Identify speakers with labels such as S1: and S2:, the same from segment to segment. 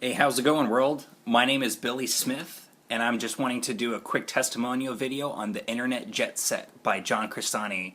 S1: Hey, how's it going, world? My name is Billy Smith, and I'm just wanting to do a quick testimonial video on the Internet Jet Set by John Crestani.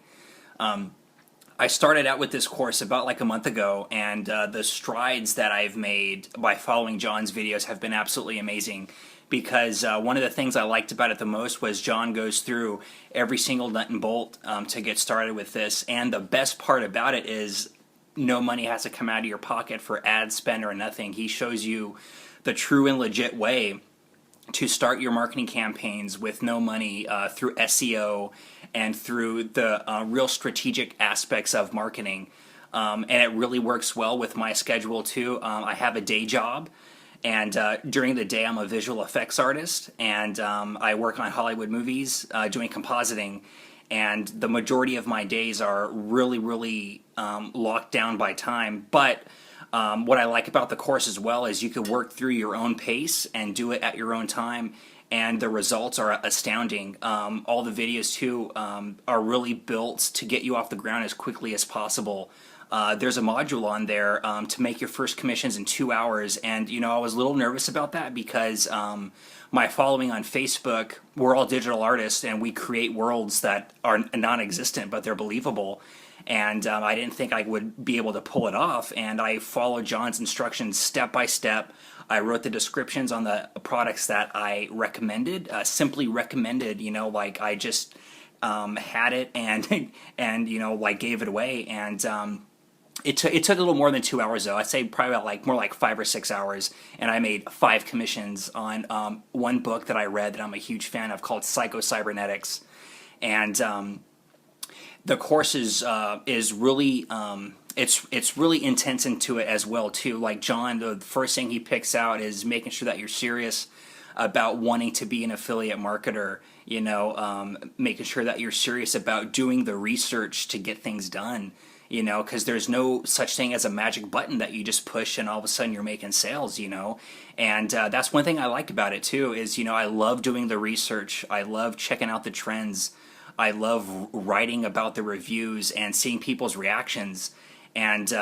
S1: I started out with this course about like a month ago, and the strides that I've made by following John's videos have been absolutely amazing. Because one of the things I liked about it the most was John goes through every single nut and bolt to get started with this, and the best part about it is no money has to come out of your pocket for ad spend or nothing. He shows you the true and legit way to start your marketing campaigns with no money through SEO and through the real strategic aspects of marketing. And it really works well with my schedule too. I have a day job, and during the day I'm a visual effects artist, and I work on Hollywood movies doing compositing. And the majority of my days are really locked down by time. But what I like about the course as well is you can work through your own pace and do it at your own time, and the results are astounding. All the videos too are really built to get you off the ground as quickly as possible. There's a module on there to make your first commissions in 2 hours, and you know, I was a little nervous about that because my following on Facebook, we're all digital artists and we create worlds that are non-existent but they're believable, and I didn't think I would be able to pull it off, and I followed John's instructions step by step. I wrote the descriptions on the products that I recommended, simply recommended, you know, like I just had it and you know, like gave it away, and it took a little more than 2 hours though. I'd say probably about more like 5 or 6 hours, and I made 5 commissions on one book that I read that I'm a huge fan of called Psycho-Cybernetics. And the course is really it's really intense into it as well too. Like John, the first thing he picks out is making sure that you're serious about wanting to be an affiliate marketer, you know, making sure that you're serious about doing the research to get things done, you know, because there's no such thing as a magic button that you just push and all of a sudden you're making sales, you know. And that's one thing I like about it too is, you know, I love doing the research, I love checking out the trends, I love writing about the reviews and seeing people's reactions. And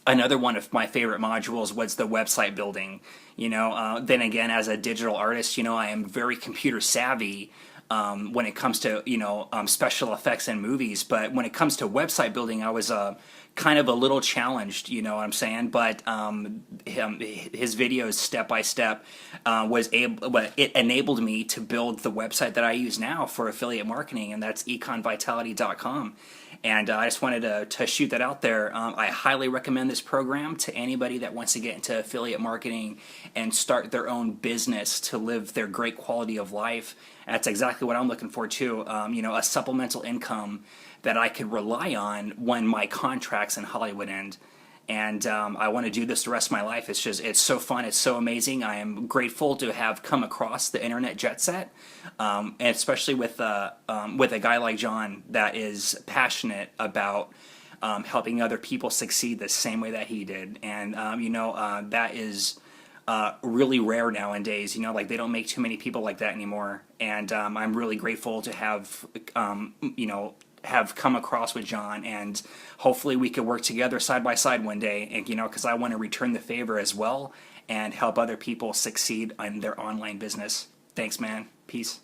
S1: another one of my favorite modules was the website building. You know, then again, as a digital artist, you know, I am very computer savvy when it comes to, you know, special effects in movies. But when it comes to website building, I was kind of a little challenged, you know what I'm saying? But his videos step by step it enabled me to build the website that I use now for affiliate marketing, and that's econvitality.com. And I just wanted to shoot that out there. I highly recommend this program to anybody that wants to get into affiliate marketing and start their own business to live their great quality of life. That's exactly what I'm looking for too. You know, a supplemental income that I could rely on when my contracts in Hollywood end. And I want to do this the rest of my life. It's so fun. It's so amazing. I am grateful to have come across the Internet Jet Set, and especially with a guy like John that is passionate about helping other people succeed the same way that he did. And you know, that is really rare nowadays. You know, like they don't make too many people like that anymore. And I'm really grateful to have you know, have come across with John, and hopefully we could work together side by side one day, and you know, because I want to return the favor as well and help other people succeed in their online business. Thanks, man. Peace.